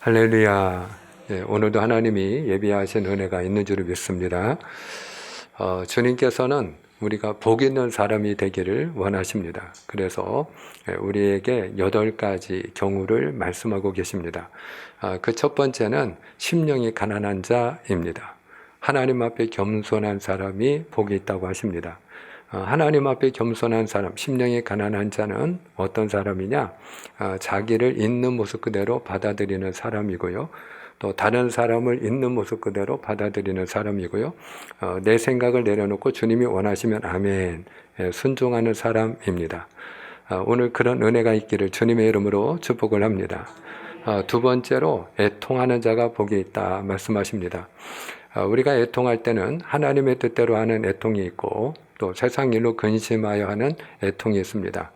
할렐루야. 오늘도 하나님이 예비하신 은혜가 있는 줄을 믿습니다. 주님께서는 우리가 복 있는 사람이 되기를 원하십니다. 그래서 우리에게 8가지 경우를 말씀하고 계십니다. 그 첫 번째는 심령이 가난한 자입니다. 하나님 앞에 겸손한 사람이 복이 있다고 하십니다. 하나님 앞에 겸손한 사람, 심령이 가난한 자는 어떤 사람이냐? 자기를 있는 모습 그대로 받아들이는 사람이고요. 또 다른 사람을 있는 모습 그대로 받아들이는 사람이고요. 내 생각을 내려놓고 주님이 원하시면 아멘, 순종하는 사람입니다. 오늘 그런 은혜가 있기를 주님의 이름으로 축복을 합니다. 두 번째로 애통하는 자가 복이 있다 말씀하십니다. 우리가 애통할 때는 하나님의 뜻대로 하는 애통이 있고 또 세상 일로 근심하여 하는 애통이 있습니다.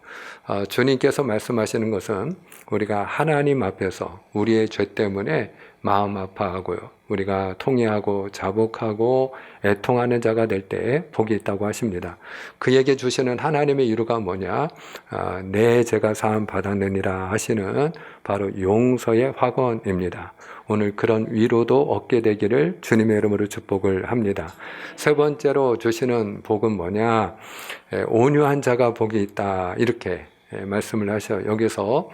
주님께서 말씀하시는 것은 우리가 하나님 앞에서 우리의 죄 때문에 마음 아파하고요. 우리가 통회하고 자복하고 애통하는 자가 될 때 복이 있다고 하십니다. 그에게 주시는 하나님의 위로가 뭐냐? 내 죄가 사함 받았느니라 하시는 바로 용서의 확언입니다. 오늘 그런 위로도 얻게 되기를 주님의 이름으로 축복을 합니다. 세 번째로 주시는 복은 뭐냐? 온유한 자가 복이 있다. 이렇게 말씀을 하셔요. 여기서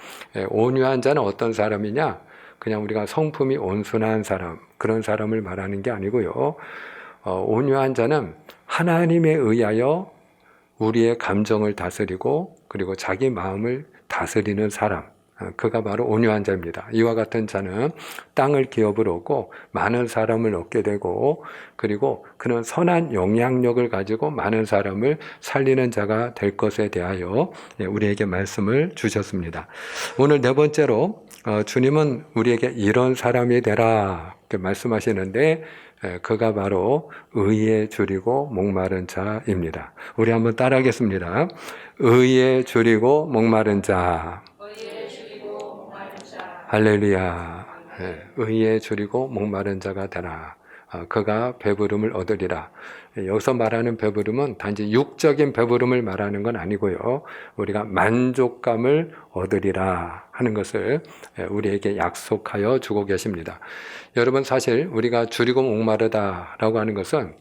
온유한 자는 어떤 사람이냐? 그냥 우리가 성품이 온순한 사람, 그런 사람을 말하는 게 아니고요. 온유한 자는 하나님에 의하여 우리의 감정을 다스리고 그리고 자기 마음을 다스리는 사람, 그가 바로 온유한 자입니다. 이와 같은 자는 땅을 기업을 얻고 많은 사람을 얻게 되고 그리고 그는 선한 영향력을 가지고 많은 사람을 살리는 자가 될 것에 대하여 우리에게 말씀을 주셨습니다. 오늘 네 번째로 주님은 우리에게 이런 사람이 되라 이렇게 말씀하시는데 그가 바로 의에 줄이고 목마른 자입니다. 우리 한번 따라하겠습니다. 의에 줄이고 목마른 자. 할렐루야. 의에 줄이고 목마른 자가 되라. 그가 배부름을 얻으리라. 여기서 말하는 배부름은 단지 육적인 배부름을 말하는 건 아니고요. 우리가 만족감을 얻으리라 하는 것을 우리에게 약속하여 주고 계십니다. 여러분, 사실 우리가 줄이고 목마르다라고 하는 것은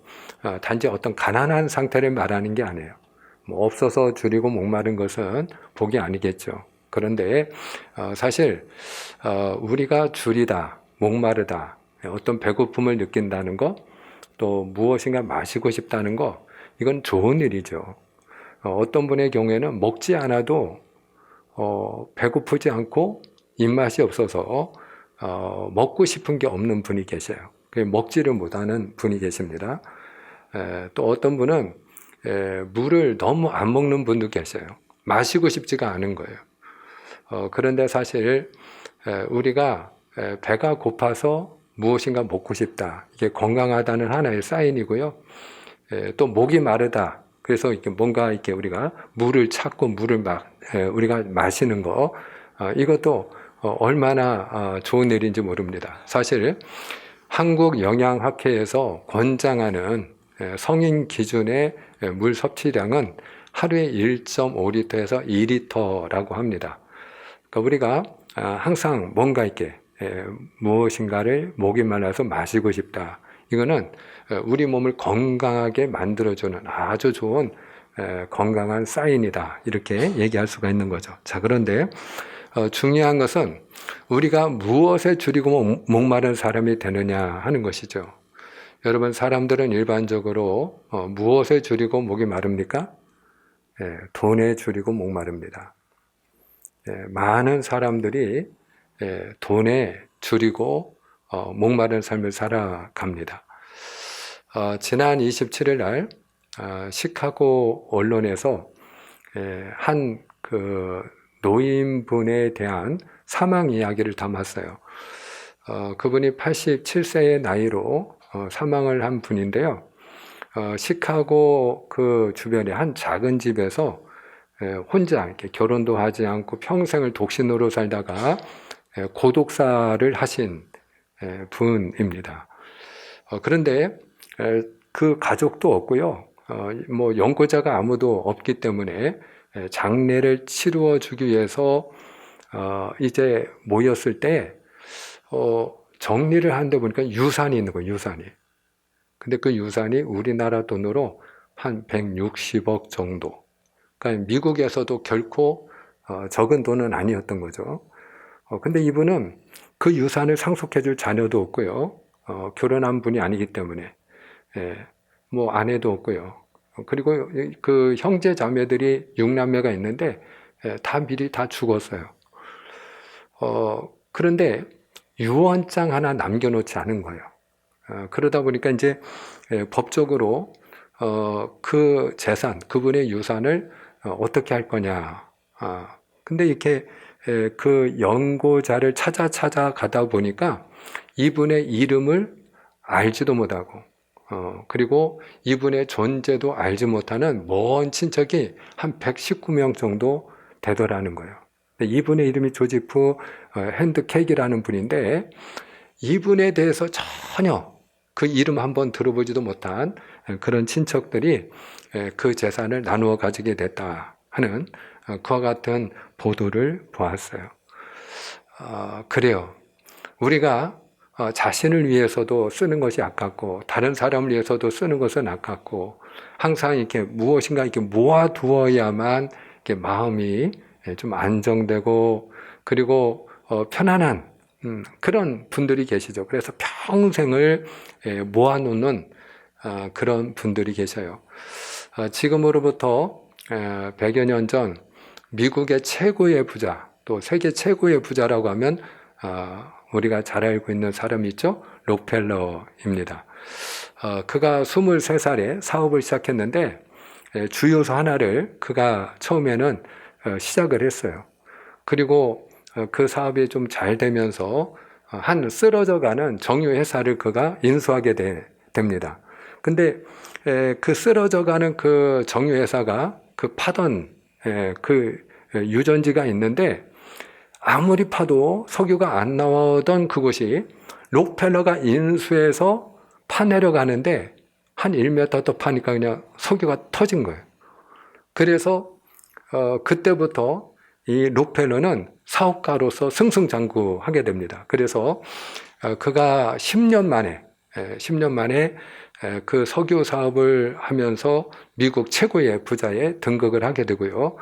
단지 어떤 가난한 상태를 말하는 게 아니에요. 없어서 줄이고 목마른 것은 복이 아니겠죠. 그런데 사실 우리가 줄이다, 목마르다, 어떤 배고픔을 느낀다는 것, 또 무엇인가 마시고 싶다는 것, 이건 좋은 일이죠. 어떤 분의 경우에는 먹지 않아도 배고프지 않고 입맛이 없어서 먹고 싶은 게 없는 분이 계셔요. 먹지를 못하는 분이 계십니다. 또 어떤 분은 물을 너무 안 먹는 분도 계셔요. 마시고 싶지가 않은 거예요. 그런데 사실 우리가 배가 고파서 무엇인가 먹고 싶다. 이게 건강하다는 하나의 사인이고요. 또 목이 마르다. 그래서 이렇게 뭔가 이렇게 우리가 물을 찾고 물을 우리가 마시는 거, 이것도 얼마나 좋은 일인지 모릅니다. 사실 한국 영양학회에서 권장하는 성인 기준의 물 섭취량은 하루에 1.5리터에서 2리터라고 합니다. 그러니까 우리가 항상 뭔가 이렇게 무엇인가를 목이 말라서 마시고 싶다. 이거는 우리 몸을 건강하게 만들어주는 아주 좋은 건강한 사인이다. 이렇게 얘기할 수가 있는 거죠. 자, 그런데 중요한 것은 우리가 무엇에 줄이고 목마른 사람이 되느냐 하는 것이죠. 여러분, 사람들은 일반적으로 무엇에 줄이고 목이 마릅니까? 돈에 줄이고 목마릅니다. 많은 사람들이 돈에 줄이고 목마른 삶을 살아갑니다. 지난 27일 날 시카고 언론에서 한 노인분에 대한 사망 이야기를 담았어요. 그분이 87세의 나이로 사망을 한 분인데요. 시카고 그 주변에 한 작은 집에서 혼자 이렇게 결혼도 하지 않고 평생을 독신으로 살다가 고독사를 하신 분입니다. 그런데 그 가족도 없고요. 뭐 연고자가 아무도 없기 때문에 장례를 치루어 주기 위해서 이제 모였을 때 정리를 하는데 보니까 유산이 있는 거예요, 유산이. 근데 그 유산이 우리나라 돈으로 한 160억 정도. 그러니까 미국에서도 결코 적은 돈은 아니었던 거죠. 근데 이분은 그 유산을 상속해줄 자녀도 없고요. 결혼한 분이 아니기 때문에. 예, 뭐 아내도 없고요. 그리고 그 형제 자매들이 6남매가 있는데 다 미리 다 죽었어요. 그런데 유언장 하나 남겨놓지 않은 거예요. 그러다 보니까 이제 법적으로 그 재산, 그분의 유산을 어떻게 할 거냐. 근데 이렇게 그 연고자를 찾아 가다 보니까 이분의 이름을 알지도 못하고 그리고 이분의 존재도 알지 못하는 먼 친척이 한 119명 정도 되더라는 거예요. 이분의 이름이 조지프 핸드케이라는 분인데 이분에 대해서 전혀 그 이름 한번 들어보지도 못한 그런 친척들이 그 재산을 나누어 가지게 됐다 하는 그와 같은 보도를 보았어요. 그래요. 우리가 자신을 위해서도 쓰는 것이 아깝고 다른 사람을 위해서도 쓰는 것은 아깝고 항상 이렇게 무엇인가 이렇게 모아두어야만 이렇게 마음이 좀 안정되고 그리고 편안한 그런 분들이 계시죠. 그래서 평생을 모아놓는 그런 분들이 계셔요. 지금으로부터 100여 년 전 미국의 최고의 부자, 또 세계 최고의 부자라고 하면 우리가 잘 알고 있는 사람이 있죠. 록펠러입니다. 그가 23살에 사업을 시작했는데 주유소 하나를 그가 처음에는 시작을 했어요. 그리고 그 사업이 좀 잘 되면서 한 쓰러져가는 정유회사를 그가 인수하게 됩니다. 근데 그 쓰러져가는 그 정유회사가 그 파던 그 유전지가 있는데 아무리 파도 석유가 안 나오던 그곳이 록펠러가 인수해서 파내려가는데 한 1m 더 파니까 그냥 석유가 터진 거예요. 그래서 그때부터 이 록펠러는 사업가로서 승승장구하게 됩니다. 그래서 그가 10년 만에 그 석유 사업을 하면서 미국 최고의 부자에 등극을 하게 되고요.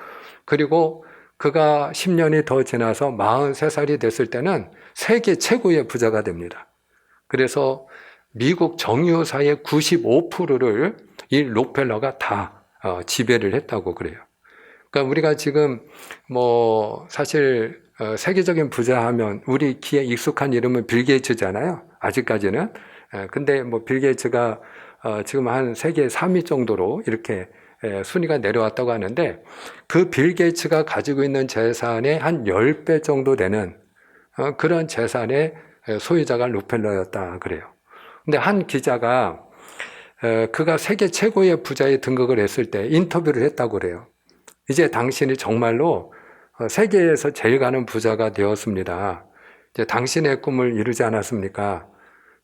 그리고 그가 10년이 더 지나서 43살이 됐을 때는 세계 최고의 부자가 됩니다. 그래서 미국 정유사의 95%를 이 록펠러가 다 지배를 했다고 그래요. 그러니까 우리가 지금 뭐 사실 세계적인 부자 하면 우리 귀에 익숙한 이름은 빌 게이츠잖아요. 아직까지는. 근데 뭐 빌 게이츠가 지금 한 세계 3위 정도로 이렇게 순위가 내려왔다고 하는데 그 빌 게이츠가 가지고 있는 재산의 한 10배 정도 되는 그런 재산의 소유자가 록펠러였다 그래요. 근데 한 기자가 그가 세계 최고의 부자에 등극을 했을 때 인터뷰를 했다고 그래요. 이제 당신이 정말로 세계에서 제일 가는 부자가 되었습니다. 이제 당신의 꿈을 이루지 않았습니까?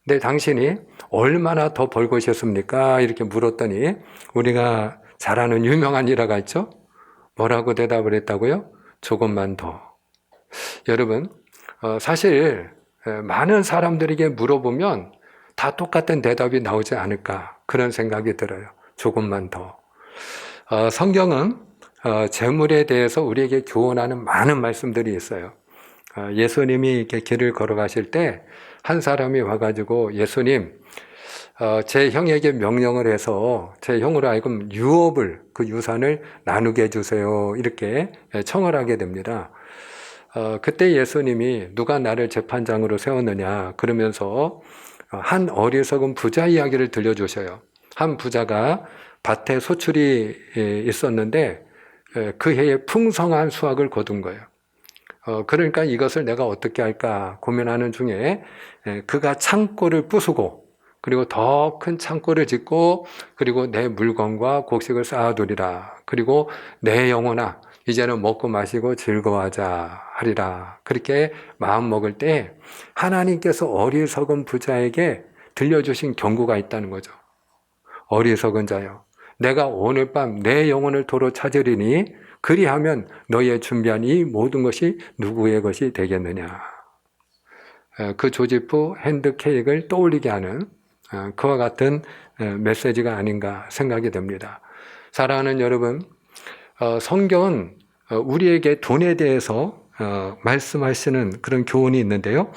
근데 당신이 얼마나 더 벌고 싶습니까? 이렇게 물었더니 우리가 잘 아는 유명한 일화가 있죠? 뭐라고 대답을 했다고요? 조금만 더. 여러분, 사실 많은 사람들에게 물어보면 다 똑같은 대답이 나오지 않을까 그런 생각이 들어요. 조금만 더. 성경은 재물에 대해서 우리에게 교훈하는 많은 말씀들이 있어요. 예수님이 이렇게 길을 걸어가실 때 한 사람이 와가지고 예수님, 제 형에게 명령을 해서 제 형으로 하여금 유업을 그 유산을 나누게 해주세요. 이렇게 청을 하게 됩니다. 그때 예수님이 누가 나를 재판장으로 세웠느냐 그러면서 한 어리석은 부자 이야기를 들려주셔요. 한 부자가 밭에 소출이 있었는데 그 해에 풍성한 수확을 거둔 거예요. 그러니까 이것을 내가 어떻게 할까 고민하는 중에 그가 창고를 부수고 그리고 더 큰 창고를 짓고 그리고 내 물건과 곡식을 쌓아두리라. 그리고 내 영혼아 이제는 먹고 마시고 즐거워하자 하리라. 그렇게 마음 먹을 때 하나님께서 어리석은 부자에게 들려주신 경고가 있다는 거죠. 어리석은 자여, 내가 오늘 밤 내 영혼을 도로 찾으리니 그리하면 너의 준비한 이 모든 것이 누구의 것이 되겠느냐. 그 조지프 핸드케이크를 떠올리게 하는 그와 같은 메시지가 아닌가 생각이 됩니다. 사랑하는 여러분, 성경은 우리에게 돈에 대해서 말씀하시는 그런 교훈이 있는데요.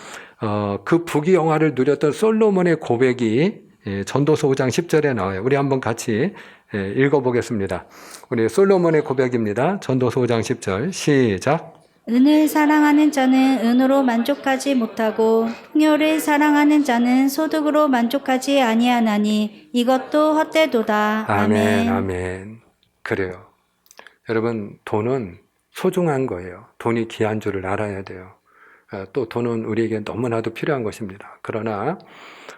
그 부귀영화를 누렸던 솔로몬의 고백이 전도서 5장 10절에 나와요. 우리 한번 같이 읽어보겠습니다. 우리 솔로몬의 고백입니다. 전도서 5장 10절 시작. 은을 사랑하는 자는 은으로 만족하지 못하고 풍요를 사랑하는 자는 소득으로 만족하지 아니하나니 이것도 헛되도다. 아멘, 아멘. 그래요. 여러분, 돈은 소중한 거예요. 돈이 귀한 줄을 알아야 돼요. 또 돈은 우리에게 너무나도 필요한 것입니다. 그러나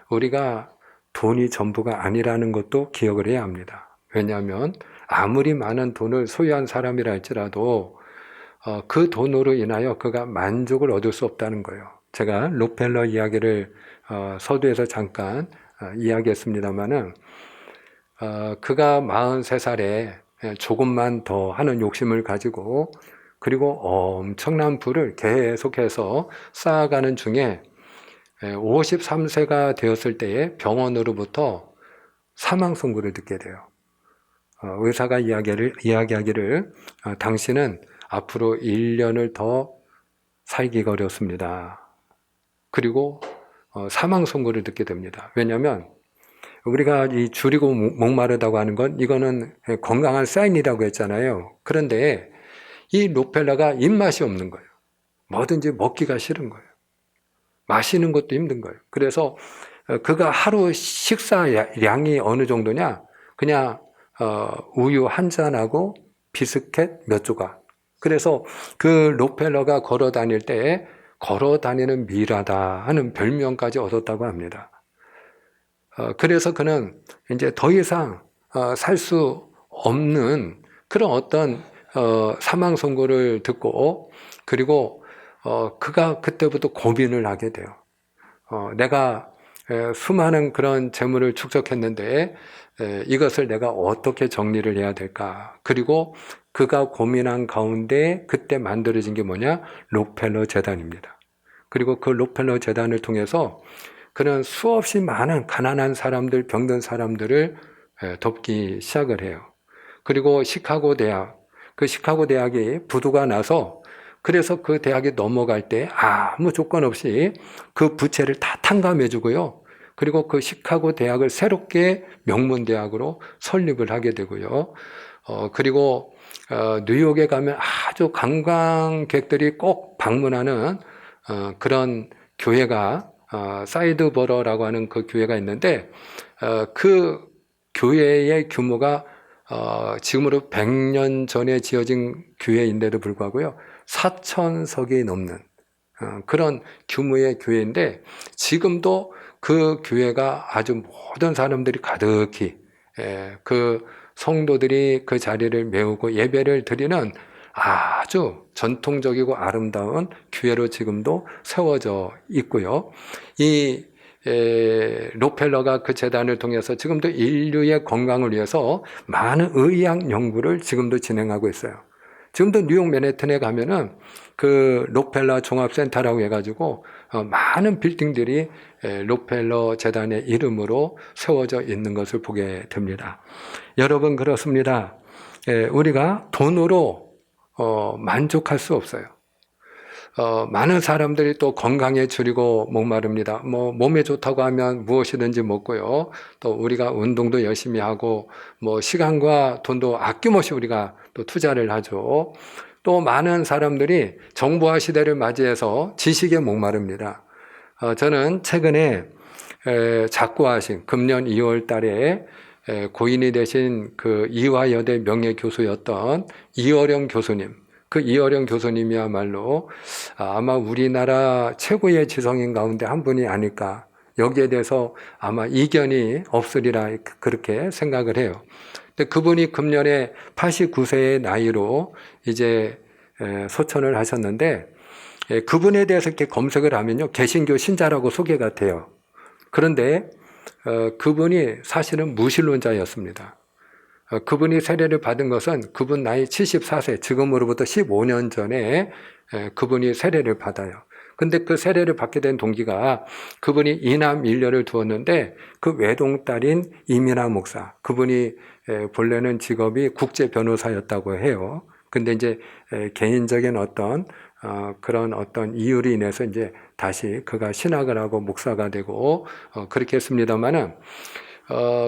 우리가 돈이 전부가 아니라는 것도 기억을 해야 합니다. 왜냐하면 아무리 많은 돈을 소유한 사람이라 할지라도 그 돈으로 인하여 그가 만족을 얻을 수 없다는 거예요. 제가 록펠러 이야기를 서두에서 잠깐 이야기했습니다마는 그가 43살에 조금만 더 하는 욕심을 가지고 그리고 엄청난 부를 계속해서 쌓아가는 중에 53세가 되었을 때에 병원으로부터 사망 선고를 듣게 돼요. 의사가 이야기하기를 당신은 앞으로 1년을 더 살기가 어렵습니다. 그리고 사망 선고를 듣게 됩니다. 왜냐하면 우리가 이 줄이고 목마르다고 하는 건 이거는 건강한 사인이라고 했잖아요. 그런데 이 록펠러가 입맛이 없는 거예요. 뭐든지 먹기가 싫은 거예요. 마시는 것도 힘든 거예요. 그래서 그가 하루 식사량이 어느 정도냐? 그냥 우유 한 잔하고 비스켓 몇 조각. 그래서 그 록펠러가 걸어 다닐 때 걸어 다니는 미라다 하는 별명까지 얻었다고 합니다. 그래서 그는 이제 더 이상 살 수 없는 그런 어떤 사망 선고를 듣고 그리고 그가 그때부터 고민을 하게 돼요. 내가 수많은 그런 재물을 축적했는데 이것을 내가 어떻게 정리를 해야 될까? 그리고 그가 고민한 가운데 그때 만들어진 게 뭐냐? 록펠러 재단입니다. 그리고 그 록펠러 재단을 통해서 그는 수없이 많은 가난한 사람들, 병든 사람들을 돕기 시작을 해요. 그리고 시카고 대학, 그 시카고 대학이 부도가 나서 그래서 그 대학에 넘어갈 때 아무 조건 없이 그 부채를 다 탕감해 주고요. 그리고 그 시카고 대학을 새롭게 명문대학으로 설립을 하게 되고요. 그리고 뉴욕에 가면 아주 관광객들이 꼭 방문하는 그런 교회가 사이드버러라고 하는 그 교회가 있는데 그 교회의 규모가 지금으로 100년 전에 지어진 교회인데도 불구하고요 4,000석이 넘는 그런 규모의 교회인데 지금도 그 교회가 아주 모든 사람들이 가득히 그 성도들이 그 자리를 메우고 예배를 드리는 아주 전통적이고 아름다운 교회로 지금도 세워져 있고요. 이 록펠러가 그 재단을 통해서 지금도 인류의 건강을 위해서 많은 의학 연구를 지금도 진행하고 있어요. 지금도 뉴욕 맨해튼에 가면은 그 록펠러 종합센터라고 해가지고 많은 빌딩들이 록펠러 재단의 이름으로 세워져 있는 것을 보게 됩니다. 여러분 그렇습니다. 우리가 돈으로 만족할 수 없어요. 많은 사람들이 또 건강에 줄이고 목마릅니다. 몸에 좋다고 하면 무엇이든지 먹고요. 또 우리가 운동도 열심히 하고, 시간과 돈도 아낌없이 우리가 또 투자를 하죠. 또 많은 사람들이 정보화 시대를 맞이해서 지식에 목마릅니다. 저는 최근에 작고하신 금년 2월 달에 고인이 되신 그 이화여대 명예교수였던 이어령 교수님, 그 이어령 교수님이야말로 아마 우리나라 최고의 지성인 가운데 한 분이 아닐까. 여기에 대해서 아마 이견이 없으리라 그렇게 생각을 해요. 근데 그분이 금년에 89세의 나이로 이제 소천을 하셨는데 그분에 대해서 이렇게 검색을 하면요. 개신교 신자라고 소개가 돼요. 그런데 그분이 사실은 무신론자였습니다. 그분이 세례를 받은 것은 그분 나이 74세, 지금으로부터 15년 전에 그분이 세례를 받아요. 근데 그 세례를 받게 된 동기가 그분이 이남 일녀를 두었는데 그 외동딸인 이민아 목사, 그분이 본래는 직업이 국제 변호사였다고 해요. 근데 이제 개인적인 어떤 그런 어떤 이유로 인해서 이제 다시 그가 신학을 하고 목사가 되고 그렇게 했습니다만은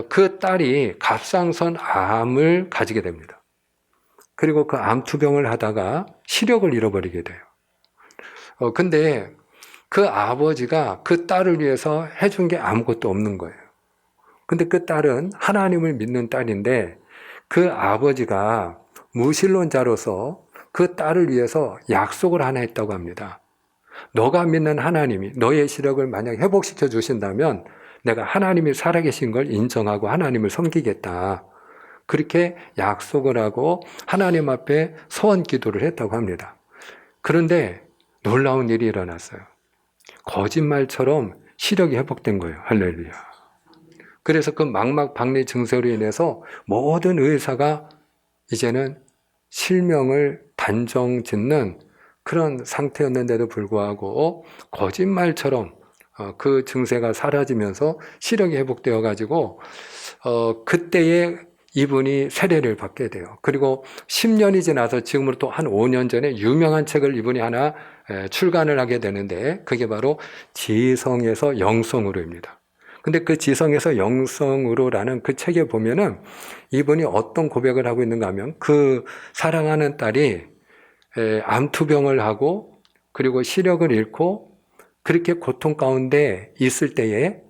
그 딸이 갑상선 암을 가지게 됩니다. 그리고 그 암 투병을 하다가 시력을 잃어버리게 돼요. 근데 그 아버지가 그 딸을 위해서 해준 게 아무것도 없는 거예요. 근데 그 딸은 하나님을 믿는 딸인데 그 아버지가 무신론자로서 그 딸을 위해서 약속을 하나 했다고 합니다. 너가 믿는 하나님이 너의 시력을 만약 회복시켜 주신다면 내가 하나님이 살아계신 걸 인정하고 하나님을 섬기겠다. 그렇게 약속을 하고 하나님 앞에 소원 기도를 했다고 합니다. 그런데 놀라운 일이 일어났어요. 거짓말처럼 시력이 회복된 거예요. 할렐루야. 그래서 그 망막박리 증세로 인해서 모든 의사가 이제는 실명을 단정 짓는 그런 상태였는데도 불구하고 거짓말처럼 그 증세가 사라지면서 시력이 회복되어 가지고 그때에 이분이 세례를 받게 돼요. 그리고 10년이 지나서 지금으로부터 한 5년 전에 유명한 책을 이분이 하나 출간을 하게 되는데 그게 바로 지성에서 영성으로입니다. 근데 그 지성에서 영성으로라는 그 책에 보면은 이분이 어떤 고백을 하고 있는가 하면 그 사랑하는 딸이 암투병을 하고 그리고 시력을 잃고 그렇게 고통 가운데 있을 때에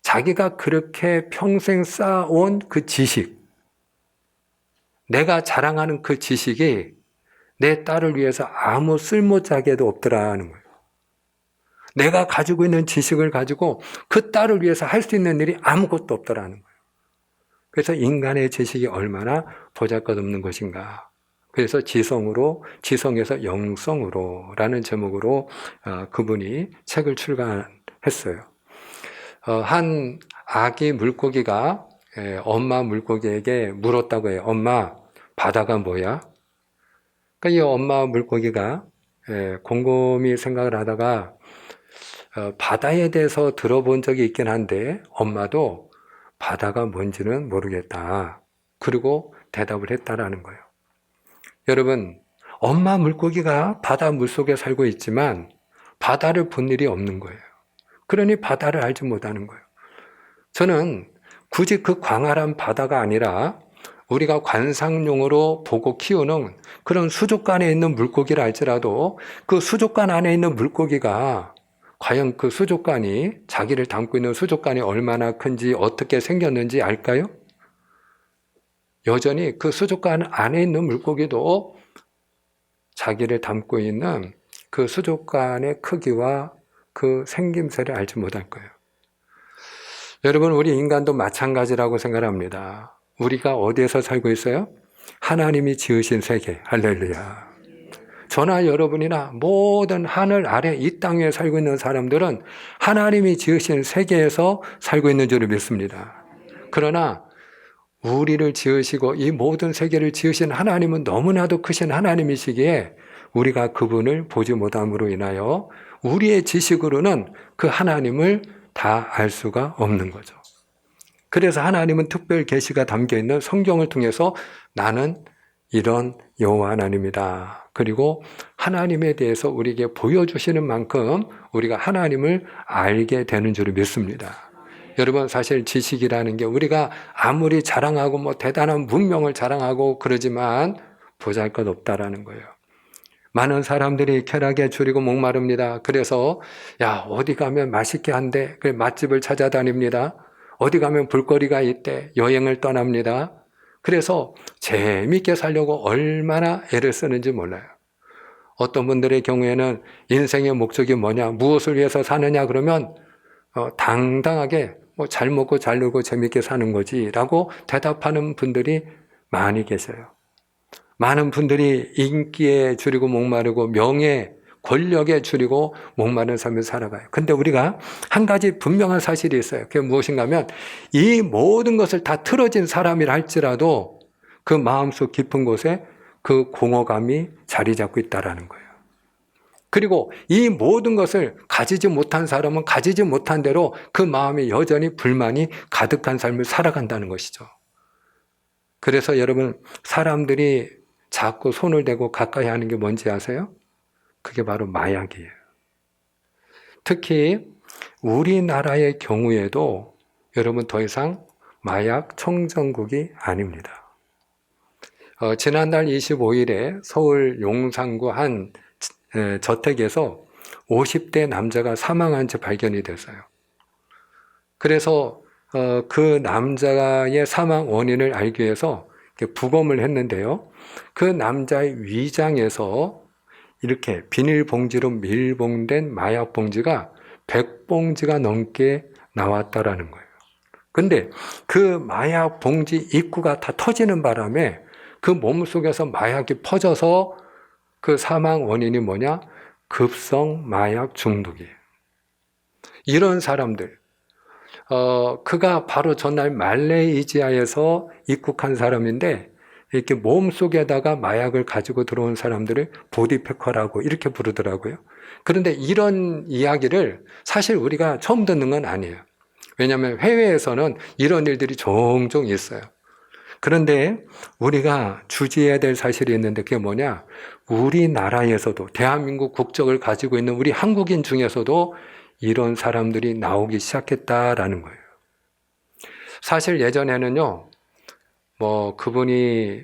자기가 그렇게 평생 쌓아온 그 지식, 내가 자랑하는 그 지식이 내 딸을 위해서 아무 쓸모자개도 없더라는 거예요. 내가 가지고 있는 지식을 가지고 그 딸을 위해서 할 수 있는 일이 아무것도 없더라는 거예요. 그래서 인간의 지식이 얼마나 보잘것없는 것인가. 그래서 지성에서 영성으로라는 제목으로 그분이 책을 출간했어요. 한 아기 물고기가 엄마 물고기에게 물었다고 해요. 엄마, 바다가 뭐야? 그러니까 이 엄마 물고기가 곰곰이 생각을 하다가 바다에 대해서 들어본 적이 있긴 한데 엄마도 바다가 뭔지는 모르겠다. 그리고 대답을 했다라는 거예요. 여러분, 엄마 물고기가 바다 물속에 살고 있지만 바다를 본 일이 없는 거예요. 그러니 바다를 알지 못하는 거예요. 저는 굳이 그 광활한 바다가 아니라 우리가 관상용으로 보고 키우는 그런 수족관에 있는 물고기를 알지라도 그 수족관 안에 있는 물고기가 과연 그 수족관이 자기를 담고 있는 수족관이 얼마나 큰지 어떻게 생겼는지 알까요? 여전히 그 수족관 안에 있는 물고기도 자기를 담고 있는 그 수족관의 크기와 그 생김새를 알지 못할 거예요. 여러분, 우리 인간도 마찬가지라고 생각합니다. 우리가 어디에서 살고 있어요? 하나님이 지으신 세계. 할렐루야. 저나 여러분이나 모든 하늘 아래 이 땅에 살고 있는 사람들은 하나님이 지으신 세계에서 살고 있는 줄을 믿습니다. 그러나 우리를 지으시고 이 모든 세계를 지으신 하나님은 너무나도 크신 하나님이시기에 우리가 그분을 보지 못함으로 인하여 우리의 지식으로는 그 하나님을 다 알 수가 없는 거죠. 그래서 하나님은 특별 계시가 담겨 있는 성경을 통해서 나는 이런 여호와 하나님이다. 그리고 하나님에 대해서 우리에게 보여주시는 만큼 우리가 하나님을 알게 되는 줄을 믿습니다. 여러분, 사실 지식이라는 게 우리가 아무리 자랑하고 뭐 대단한 문명을 자랑하고 그러지만 보잘것없다라는 거예요. 많은 사람들이 쾌락에 줄이고 목마릅니다. 그래서 어디 가면 맛있게 한대. 그래 맛집을 찾아다닙니다. 어디 가면 볼거리가 있대. 여행을 떠납니다. 그래서 재미있게 살려고 얼마나 애를 쓰는지 몰라요. 어떤 분들의 경우에는 인생의 목적이 뭐냐, 무엇을 위해서 사느냐 그러면 당당하게 잘 먹고 잘 놀고 재미있게 사는 거지 라고 대답하는 분들이 많이 계세요. 많은 분들이 인기에 줄이고 목마르고 명예, 권력에 줄이고 목마른 삶을 살아가요. 근데 우리가 한 가지 분명한 사실이 있어요. 그게 무엇인가 하면 이 모든 것을 다 틀어진 사람이라 할지라도 그 마음속 깊은 곳에 그 공허감이 자리 잡고 있다라는 거예요. 그리고 이 모든 것을 가지지 못한 사람은 가지지 못한 대로 그 마음에 여전히 불만이 가득한 삶을 살아간다는 것이죠. 그래서 여러분, 사람들이 자꾸 손을 대고 가까이 하는 게 뭔지 아세요? 그게 바로 마약이에요. 특히 우리나라의 경우에도 여러분 더 이상 마약 청정국이 아닙니다. 지난달 25일에 서울 용산구 한 저택에서 50대 남자가 사망한 채 발견이 됐어요. 그래서 그 남자의 사망 원인을 알기 위해서 부검을 했는데요. 그 남자의 위장에서 이렇게 비닐봉지로 밀봉된 마약 봉지가 100봉지가 넘게 나왔다라는 거예요. 근데 그 마약 봉지 입구가 다 터지는 바람에 그 몸속에서 마약이 퍼져서 그 사망 원인이 뭐냐? 급성 마약 중독이에요. 이런 사람들, 그가 바로 전날 말레이시아에서 입국한 사람인데 이렇게 몸속에다가 마약을 가지고 들어온 사람들을 보디패커라고 이렇게 부르더라고요. 그런데 이런 이야기를 사실 우리가 처음 듣는 건 아니에요. 왜냐하면 해외에서는 이런 일들이 종종 있어요. 그런데 우리가 주지해야 될 사실이 있는데 그게 뭐냐? 우리나라에서도 대한민국 국적을 가지고 있는 우리 한국인 중에서도 이런 사람들이 나오기 시작했다라는 거예요. 사실 예전에는요, 그분이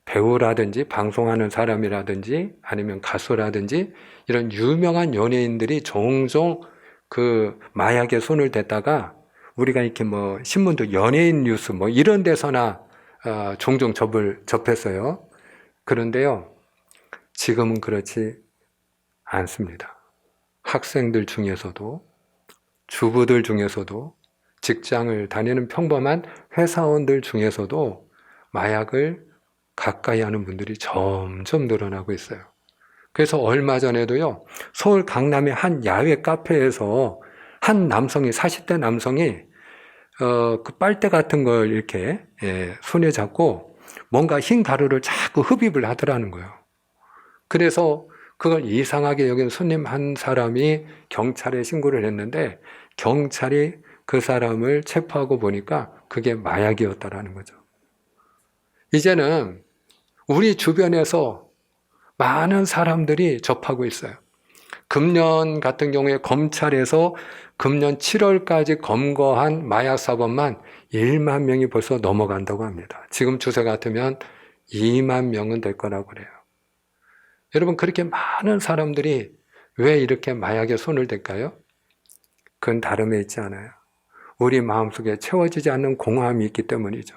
배우라든지 방송하는 사람이라든지 아니면 가수라든지 이런 유명한 연예인들이 종종 그 마약에 손을 댔다가 우리가 이렇게 신문도 연예인 뉴스 이런 데서나 종종 접했어요. 그런데요, 지금은 그렇지 않습니다. 학생들 중에서도, 주부들 중에서도, 직장을 다니는 평범한 회사원들 중에서도 마약을 가까이 하는 분들이 점점 늘어나고 있어요. 그래서 얼마 전에도요, 서울 강남의 한 야외 카페에서 한 남성이, 40대 남성이 그 빨대 같은 걸 이렇게 손에 잡고 뭔가 흰 가루를 자꾸 흡입을 하더라는 거예요. 그래서 그걸 이상하게 여긴 손님 한 사람이 경찰에 신고를 했는데 경찰이 그 사람을 체포하고 보니까 그게 마약이었다라는 거죠. 이제는 우리 주변에서 많은 사람들이 접하고 있어요. 금년 같은 경우에 검찰에서 금년 7월까지 검거한 마약 사범만 1만 명이 벌써 넘어간다고 합니다. 지금 추세 같으면 2만 명은 될 거라고 그래요. 여러분, 그렇게 많은 사람들이 왜 이렇게 마약에 손을 댈까요? 그건 다름에 있지 않아요. 우리 마음속에 채워지지 않는 공허함이 있기 때문이죠.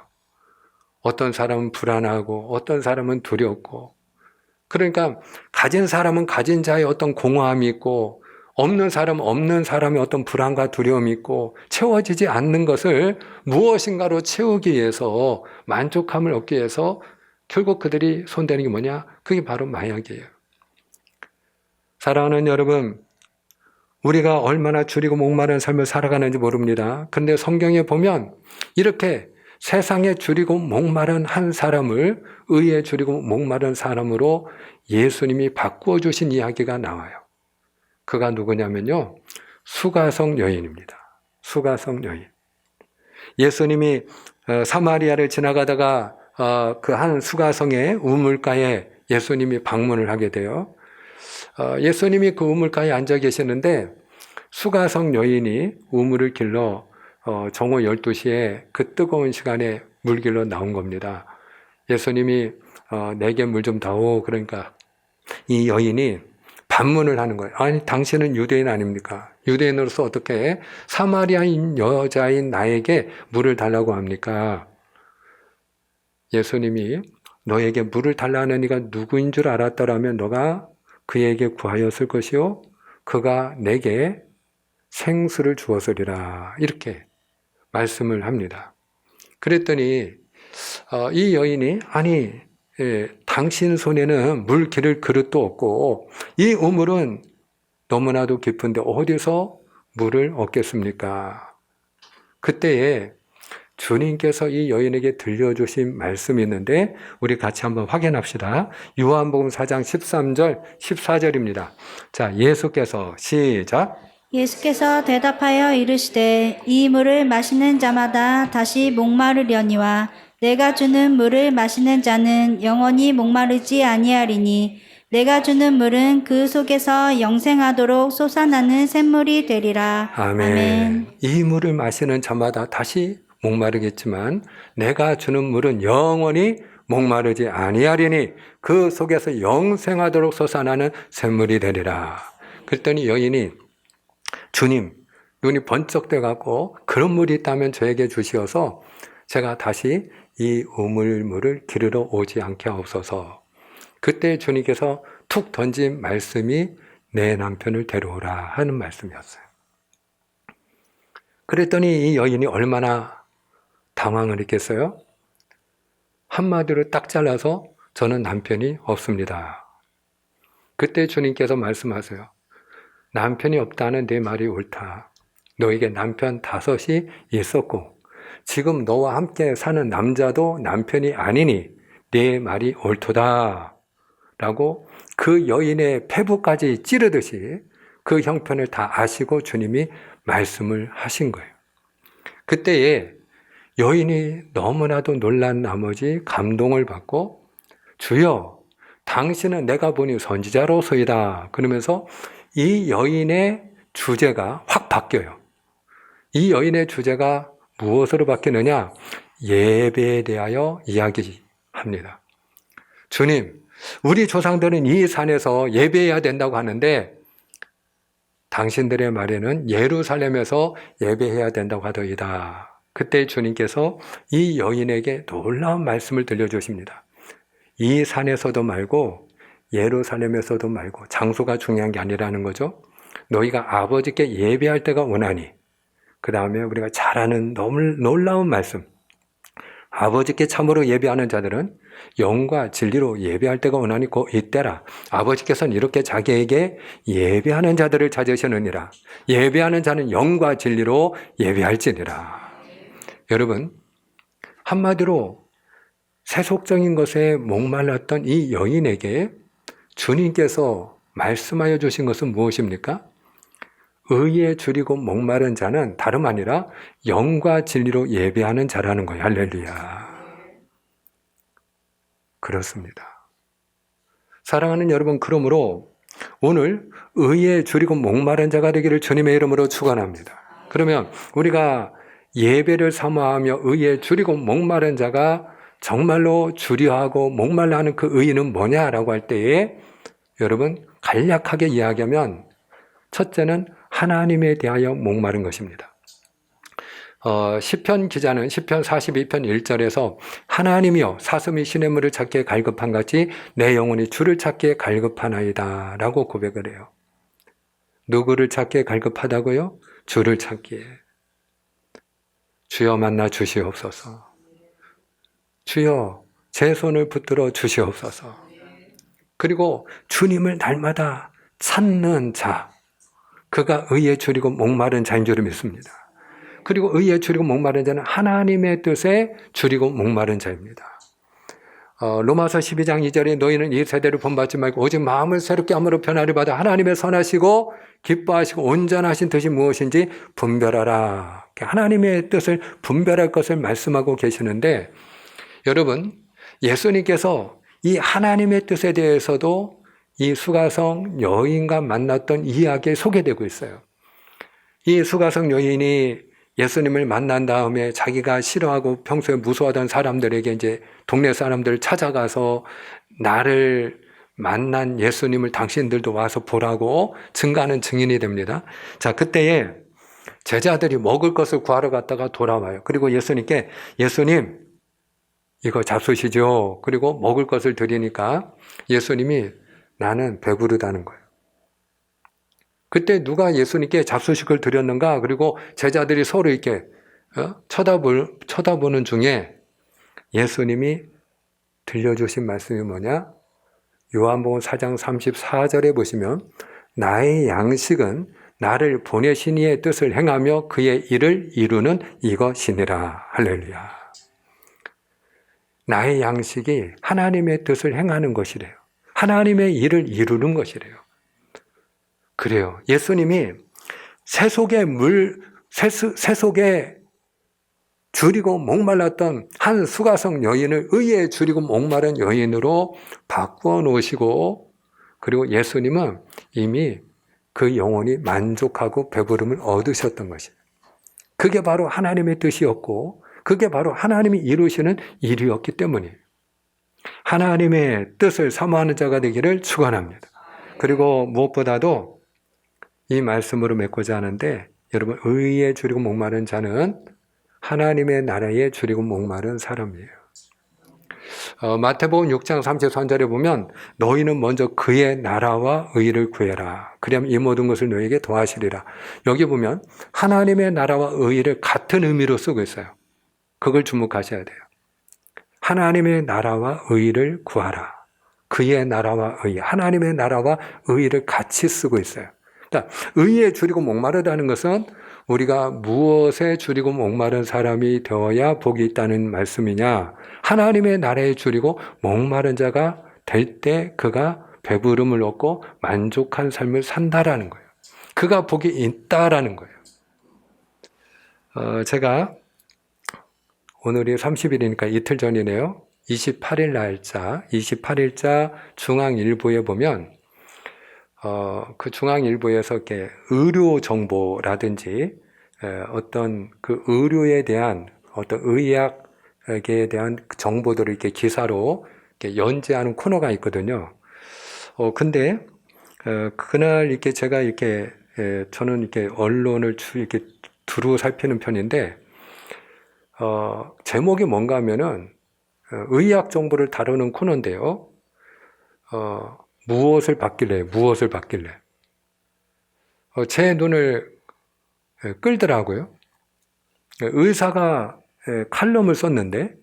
어떤 사람은 불안하고 어떤 사람은 두렵고, 그러니까 가진 사람은 가진 자의 어떤 공허함이 있고 없는 사람은 없는 사람의 어떤 불안과 두려움이 있고 채워지지 않는 것을 무엇인가로 채우기 위해서 만족함을 얻기 위해서 결국 그들이 손대는 게 뭐냐? 그게 바로 마약이에요. 사랑하는 여러분, 우리가 얼마나 줄이고 목마른 삶을 살아가는지 모릅니다. 그런데 성경에 보면 이렇게 세상에 줄이고 목마른 한 사람을 의에 줄이고 목마른 사람으로 예수님이 바꾸어 주신 이야기가 나와요. 그가 누구냐면요, 수가성 여인입니다. 수가성 여인. 예수님이 사마리아를 지나가다가 그 한 수가성의 우물가에 예수님이 방문을 하게 돼요. 예수님이 그 우물가에 앉아 계시는데 수가성 여인이 우물을 길러 정오 12시에 그 뜨거운 시간에 물 길러 나온 겁니다. 예수님이 내게 물 좀 다오. 그러니까 이 여인이 반문을 하는 거예요. 아니, 당신은 유대인 아닙니까? 유대인으로서 어떻게 사마리아인 여자인 나에게 물을 달라고 합니까? 예수님이 너에게 물을 달라는 이가 누구인 줄 알았더라면 너가 그에게 구하였을 것이요 그가 내게 생수를 주었으리라, 이렇게 말씀을 합니다. 그랬더니 이 여인이 아니, 당신 손에는 물 기를 그릇도 없고 이 우물은 너무나도 깊은데 어디서 물을 얻겠습니까? 그때에 주님께서 이 여인에게 들려주신 말씀이 있는데 우리 같이 한번 확인합시다. 요한복음 4장 13절 14절입니다. 자, 예수께서 시작. 예수께서 대답하여 이르시되 이 물을 마시는 자마다 다시 목마르려니와 내가 주는 물을 마시는 자는 영원히 목마르지 아니하리니 내가 주는 물은 그 속에서 영생하도록 솟아나는 샘물이 되리라. 아멘. 이 물을 마시는 자마다 다시 목마르겠지만 내가 주는 물은 영원히 목마르지 아니하리니 그 속에서 영생하도록 솟아나는 샘물이 되리라. 그랬더니 여인이 주님, 눈이 번쩍 떠갖고 그런 물이 있다면 저에게 주시어서 제가 다시 이 우물물을 기르러 오지 않게 하옵소서. 그때 주님께서 툭 던진 말씀이 내 남편을 데려오라 하는 말씀이었어요. 그랬더니 이 여인이 얼마나 당황을 했겠어요? 한마디로 딱 잘라서 저는 남편이 없습니다. 그때 주님께서 말씀하세요. 남편이 없다는 내 말이 옳다. 너에게 남편 5이 있었고 지금 너와 함께 사는 남자도 남편이 아니니 내 말이 옳도다. 라고 그 여인의 폐부까지 찌르듯이 그 형편을 다 아시고 주님이 말씀을 하신 거예요. 그때에 여인이 너무나도 놀란 나머지 감동을 받고 주여 당신은 내가 보니 선지자로소이다. 그러면서 이 여인의 주제가 확 바뀌어요. 이 여인의 주제가 무엇으로 바뀌느냐? 예배에 대하여 이야기합니다. 주님, 우리 조상들은 이 산에서 예배해야 된다고 하는데 당신들의 말에는 예루살렘에서 예배해야 된다고 하더이다. 그때 주님께서 이 여인에게 놀라운 말씀을 들려주십니다. 이 산에서도 말고 예루살렘에서도 말고 장소가 중요한 게 아니라는 거죠. 너희가 아버지께 예배할 때가 오나니 그 다음에 우리가 잘 아는 너무 놀라운 말씀. 아버지께 참으로 예배하는 자들은 영과 진리로 예배할 때가 오나니 곧 이때라. 아버지께서는 이렇게 자기에게 예배하는 자들을 찾으시느니라. 예배하는 자는 영과 진리로 예배할지니라. 여러분, 한마디로 세속적인 것에 목말랐던 이 여인에게 주님께서 말씀하여 주신 것은 무엇입니까? 의에 줄이고 목마른 자는 다름 아니라 영과 진리로 예배하는 자라는 거예요. 할렐루야. 그렇습니다. 사랑하는 여러분, 그러므로 오늘 의에 줄이고 목마른 자가 되기를 주님의 이름으로 축원합니다. 그러면 우리가 예배를 사모하며 의에 줄이고 목마른 자가 정말로 주려하고 목말라 하는 그 의의는 뭐냐라고 할 때에 여러분 간략하게 이야기하면 첫째는 하나님에 대하여 목마른 것입니다. 시편 기자는 시편 42편 1절에서 하나님이여 사슴이 시냇물을 찾기에 갈급한 같이 내 영혼이 주를 찾기에 갈급하나이다 라고 고백을 해요. 누구를 찾기에 갈급하다고요? 주를 찾기에. 주여 만나 주시옵소서. 주여 제 손을 붙들어 주시옵소서. 그리고 주님을 날마다 찾는 자, 그가 의에 줄이고 목마른 자인 줄 믿습니다. 그리고 의에 줄이고 목마른 자는 하나님의 뜻에 줄이고 목마른 자입니다. 로마서 12장 2절에 너희는 이 세대를 본받지 말고 오직 마음을 새롭게 함으로 변화를 받아 하나님의 선하시고 기뻐하시고 온전하신 뜻이 무엇인지 분별하라. 하나님의 뜻을 분별할 것을 말씀하고 계시는데 여러분, 예수님께서 이 하나님의 뜻에 대해서도 이 수가성 여인과 만났던 이야기에 소개되고 있어요. 이 수가성 여인이 예수님을 만난 다음에 자기가 싫어하고 평소에 무서워하던 사람들에게 이제 동네 사람들을 찾아가서 나를 만난 예수님을 당신들도 와서 보라고 증거하는 증인이 됩니다. 자, 그때에 제자들이 먹을 것을 구하러 갔다가 돌아와요. 그리고 예수님께 예수님 이거 잡수시죠. 그리고 먹을 것을 드리니까 예수님이 나는 배부르다는 거예요. 그때 누가 예수님께 잡수식을 드렸는가? 그리고 제자들이 서로 이렇게 쳐다보는 중에 예수님이 들려주신 말씀이 뭐냐? 요한복음 4장 34절에 보시면 나의 양식은 나를 보내신 이의 뜻을 행하며 그의 일을 이루는 이것이니라. 할렐루야. 나의 양식이 하나님의 뜻을 행하는 것이래요. 하나님의 일을 이루는 것이래요. 그래요. 예수님이 세속에 줄이고 목말랐던 한 수가성 여인을 의에 줄이고 목마른 여인으로 바꾸어 놓으시고, 그리고 예수님은 이미 그 영혼이 만족하고 배부름을 얻으셨던 것이에요. 그게 바로 하나님의 뜻이었고, 그게 바로 하나님이 이루시는 일이었기 때문이에요. 하나님의 뜻을 사모하는 자가 되기를 축원합니다. 그리고 무엇보다도 이 말씀으로 맺고자 하는데, 여러분, 의에 줄이고 목마른 자는 하나님의 나라에 줄이고 목마른 사람이에요. 마태복음 6장 33절에 보면 너희는 먼저 그의 나라와 의를 구해라. 그리하면 이 모든 것을 너희에게 더하시리라. 여기 보면 하나님의 나라와 의를 같은 의미로 쓰고 있어요. 그걸 주목하셔야 돼요. 하나님의 나라와 의를 구하라. 그의 나라와 의, 하나님의 나라와 의를 같이 쓰고 있어요. 그러니까 의에 줄이고 목마르다는 것은 우리가 무엇에 줄이고 목마른 사람이 되어야 복이 있다는 말씀이냐? 하나님의 나라에 줄이고 목마른 자가 될 때 그가 배부름을 얻고 만족한 삶을 산다라는 거예요. 그가 복이 있다라는 거예요. 제가 오늘이 30일이니까 이틀 전이네요. 28일자 중앙일보에 보면 그 중앙일보에서 이렇게 의료 정보라든지 어떤 그 의료에 대한 어떤 의학에 대한 정보들을 이렇게 기사로 이렇게 연재하는 코너가 있거든요. 근데 그날 이렇게 제가 이렇게 저는 이렇게 언론을 이렇게 두루 살피는 편인데 제목이 뭔가 하면은 의학 정보를 다루는 코너인데요. 무엇을 받길래 제 눈을 끌더라고요. 의사가 칼럼을 썼는데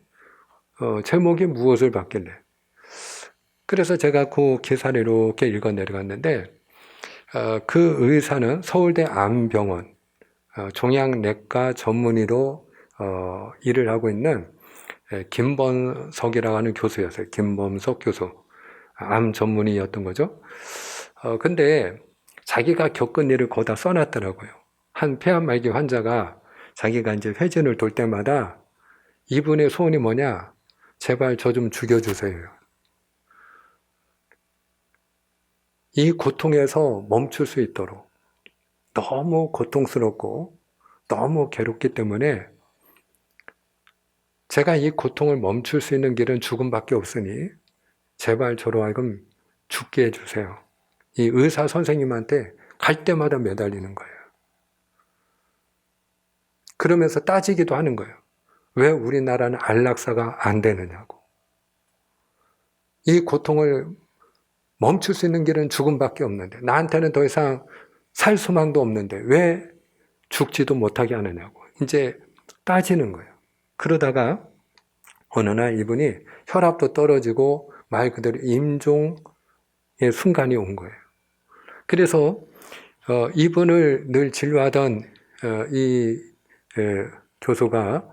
제목이 무엇을 받길래. 그래서 제가 그 기사를 이렇게 읽어 내려갔는데 그 의사는 서울대 암병원 종양내과 전문의로 일을 하고 있는 김범석이라고 하는 교수였어요. 김범석 교수. 암 전문의였던 거죠. 근데 자기가 겪은 일을 거기다 써놨더라고요. 한 폐암 말기 환자가 자기가 이제 회진을 돌 때마다 이분의 소원이 뭐냐? 제발 저 좀 죽여주세요. 이 고통에서 멈출 수 있도록. 너무 고통스럽고 너무 괴롭기 때문에 제가 이 고통을 멈출 수 있는 길은 죽음밖에 없으니 제발 저로 하여금 죽게 해주세요. 이 의사 선생님한테 갈 때마다 매달리는 거예요. 그러면서 따지기도 하는 거예요. 왜 우리나라는 안락사가 안 되느냐고. 이 고통을 멈출 수 있는 길은 죽음밖에 없는데 나한테는 더 이상 살 소망도 없는데 왜 죽지도 못하게 하느냐고 이제 따지는 거예요. 그러다가 어느 날 이분이 혈압도 떨어지고 말 그대로 임종의 순간이 온 거예요. 그래서 이분을 늘 진료하던 이 교수가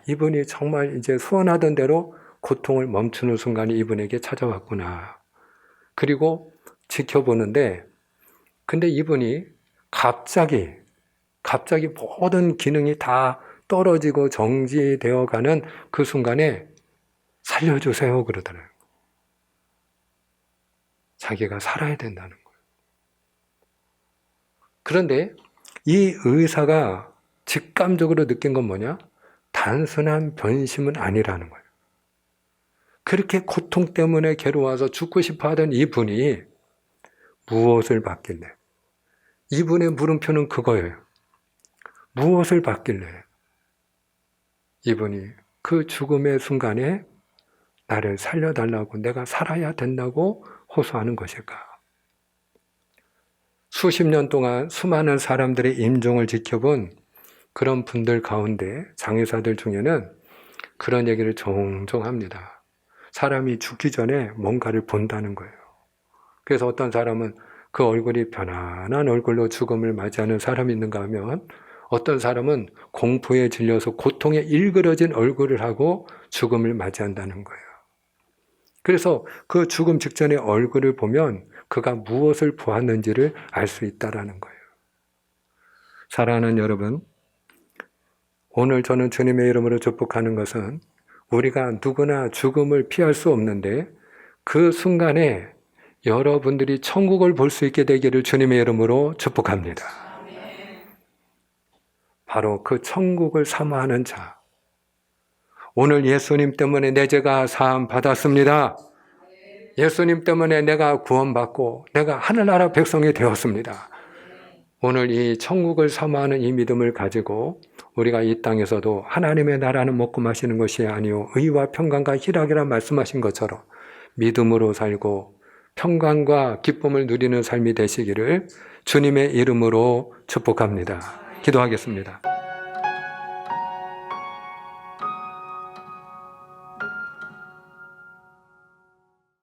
이분이 정말 이제 소원하던 대로 고통을 멈추는 순간이 이분에게 찾아왔구나. 그리고 지켜보는데 근데 이분이 갑자기 모든 기능이 다 떨어지고 정지되어 가는 그 순간에 살려주세요 그러더라고요. 자기가 살아야 된다는 거예요. 그런데 이 의사가 직감적으로 느낀 건 뭐냐? 단순한 변심은 아니라는 거예요. 그렇게 고통 때문에 괴로워서 죽고 싶어 하던 이분이 무엇을 받길래? 이분의 물음표는 그거예요. 무엇을 받길래? 이분이 그 죽음의 순간에 나를 살려달라고 내가 살아야 된다고 호소하는 것일까? 수십 년 동안 수많은 사람들의 임종을 지켜본 그런 분들 가운데 장의사들 중에는 그런 얘기를 종종 합니다. 사람이 죽기 전에 뭔가를 본다는 거예요. 그래서 어떤 사람은 그 얼굴이 편안한 얼굴로 죽음을 맞이하는 사람이 있는가 하면 어떤 사람은 공포에 질려서 고통에 일그러진 얼굴을 하고 죽음을 맞이한다는 거예요. 그래서 그 죽음 직전의 얼굴을 보면 그가 무엇을 보았는지를 알 수 있다라는 거예요. 사랑하는 여러분, 오늘 저는 주님의 이름으로 축복하는 것은 우리가 누구나 죽음을 피할 수 없는데 그 순간에 여러분들이 천국을 볼 수 있게 되기를 주님의 이름으로 축복합니다. 바로 그 천국을 사모하는 자. 오늘 예수님 때문에 내 죄가 사함 받았습니다. 예수님 때문에 내가 구원받고 내가 하늘나라 백성이 되었습니다. 오늘 이 천국을 사모하는 이 믿음을 가지고 우리가 이 땅에서도 하나님의 나라는 먹고 마시는 것이 아니요 의와 평강과 희락이라 말씀하신 것처럼 믿음으로 살고 평강과 기쁨을 누리는 삶이 되시기를 주님의 이름으로 축복합니다. 기도하겠습니다.